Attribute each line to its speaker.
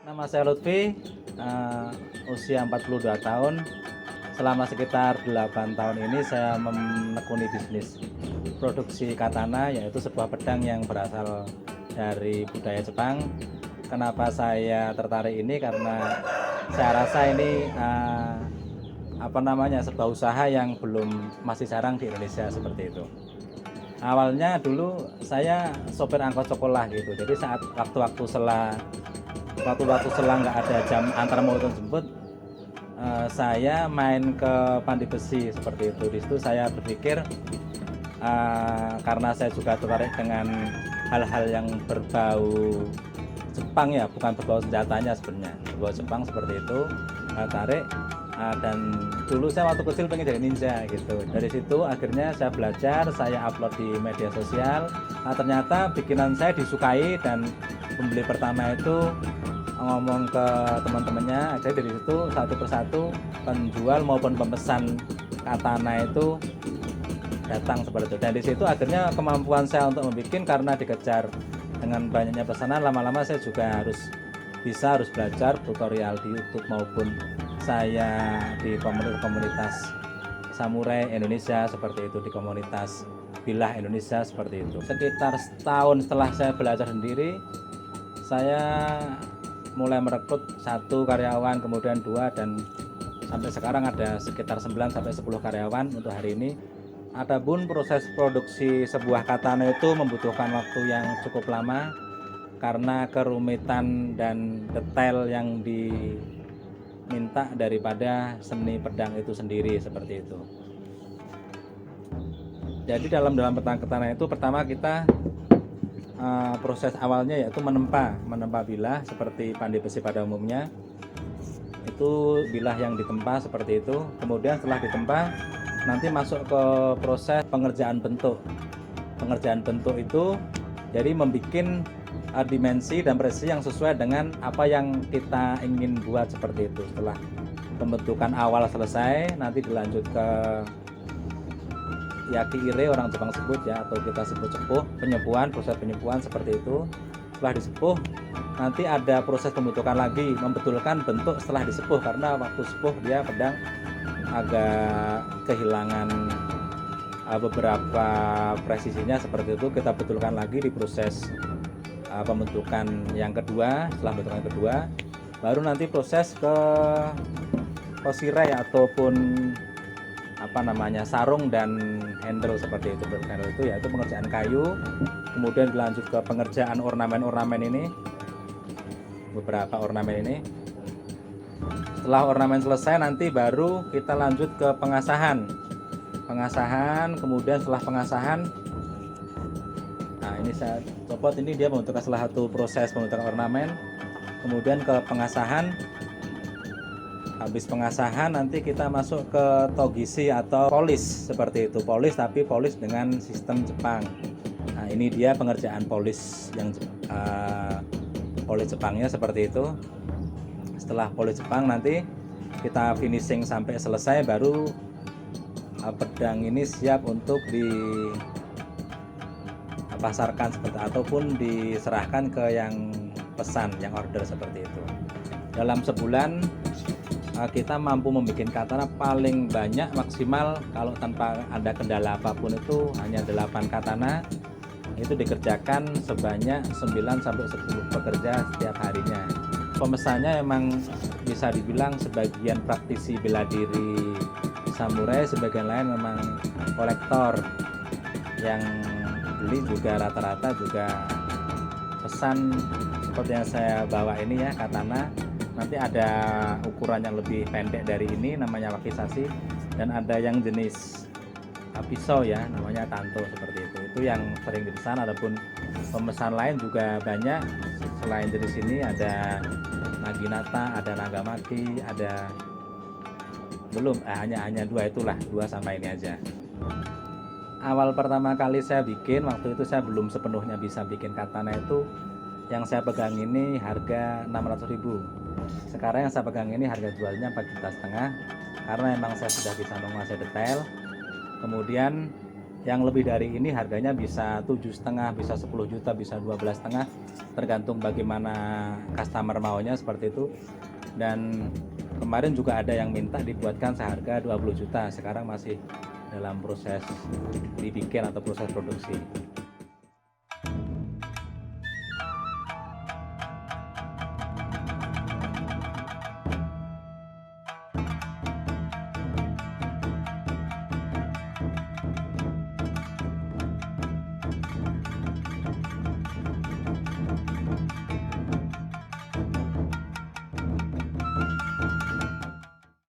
Speaker 1: Nama saya Lutfi, usia 42 tahun. Selama sekitar 8 tahun ini saya menekuni bisnis produksi katana, yaitu sebuah pedang yang berasal dari budaya Jepang. Kenapa saya tertarik ini? Karena saya rasa ini sebuah usaha yang masih jarang di Indonesia seperti itu. Awalnya dulu saya sopir angkot sekolah gitu. Jadi saat waktu-waktu selang nggak ada jam antar maupun jemput, saya main ke Pandi Besi seperti itu. Di situ saya berpikir, karena saya juga tertarik dengan hal-hal yang berbau Jepang ya, bukan berbau senjatanya sebenarnya, berbau Jepang seperti itu, tarik. Dan dulu saya waktu kecil pengen jadi ninja gitu. Dari situ akhirnya saya belajar, saya upload di media sosial. Ternyata bikinan saya disukai dan pembeli pertama itu ngomong ke teman-temannya. Akhirnya dari situ satu persatu penjual maupun pemesan katana itu datang seperti itu. Dan di situ akhirnya kemampuan saya untuk membuat, karena dikejar dengan banyaknya pesanan, lama-lama saya juga harus belajar tutorial di YouTube maupun saya di komunitas samurai Indonesia seperti itu, di komunitas bilah Indonesia seperti itu. Sekitar setahun setelah saya belajar sendiri, saya mulai merekrut 1 karyawan, kemudian 2, dan sampai sekarang ada sekitar 9 sampai 10 karyawan untuk hari ini. Adapun proses produksi sebuah katana itu membutuhkan waktu yang cukup lama karena kerumitan dan detail yang diminta daripada seni pedang itu sendiri seperti itu. Jadi dalam pedang katana itu pertama kita proses awalnya yaitu menempa bilah seperti Pandi Besi pada umumnya. Itu bilah yang ditempa seperti itu. Kemudian setelah ditempa nanti masuk ke proses pengerjaan bentuk. Pengerjaan bentuk itu jadi membuat dimensi dan presisi yang sesuai dengan apa yang kita ingin buat seperti itu. Setelah pembentukan awal selesai, nanti dilanjut ke yakiire, orang Jepang sebut ya, atau kita sebut sepuh, penyepuhan, proses penyepuhan seperti itu. Setelah disepuh, nanti ada proses pembentukan lagi, membetulkan bentuk setelah disepuh, karena waktu sepuh dia pedang agak kehilangan beberapa presisinya seperti itu. Kita betulkan lagi di proses pembentukan yang kedua. Setelah pembentukan kedua, baru nanti proses ke kosirai ataupun sarung dan handle seperti itu. Handle itu yaitu pengerjaan kayu, kemudian dilanjut ke pengerjaan ornamen-ornamen ini, beberapa ornamen ini. Setelah ornamen selesai, nanti baru kita lanjut ke pengasahan. Kemudian setelah pengasahan, nah ini saya copot, ini dia membentukkan salah satu proses pembentukan ornamen. Kemudian ke pengasahan. Habis pengasahan nanti kita masuk ke togisi atau polish seperti itu. Tapi polish dengan sistem Jepang. Nah ini dia pengerjaan polish yang polish Jepangnya seperti itu. Setelah polish Jepang nanti kita finishing sampai selesai, baru pedang ini siap untuk dipasarkan seperti ataupun diserahkan ke yang pesan, yang order seperti itu. Dalam sebulan kita mampu membuat katana paling banyak maksimal kalau tanpa ada kendala apapun itu hanya 8 katana. Itu dikerjakan sebanyak 9 sampai 10 pekerja setiap harinya. Pemesannya memang bisa dibilang sebagian praktisi bela diri samurai, sebagian lain memang kolektor yang beli juga rata-rata juga pesan seperti yang saya bawa ini ya, katana. Nanti ada ukuran yang lebih pendek dari ini, namanya wakizashi, dan ada yang jenis pisau ya, namanya tanto seperti itu. Itu yang sering dipesan. Adapun pemesan lain juga banyak. Selain jenis ini ada naginata, ada nagamaki, ada hanya 2 itulah, 2 sama ini aja. Awal pertama kali saya bikin, waktu itu saya belum sepenuhnya bisa bikin katana itu. Yang saya pegang ini harga 600.000. Sekarang yang saya pegang ini harga jualnya 4,5 juta, karena memang saya sudah bisa menguasai detail. Kemudian yang lebih dari ini harganya bisa 7,5, bisa 10 juta, bisa 12,5, tergantung bagaimana customer maunya seperti itu. Dan kemarin juga ada yang minta dibuatkan seharga 20 juta, sekarang masih dalam proses dibikin atau proses produksi.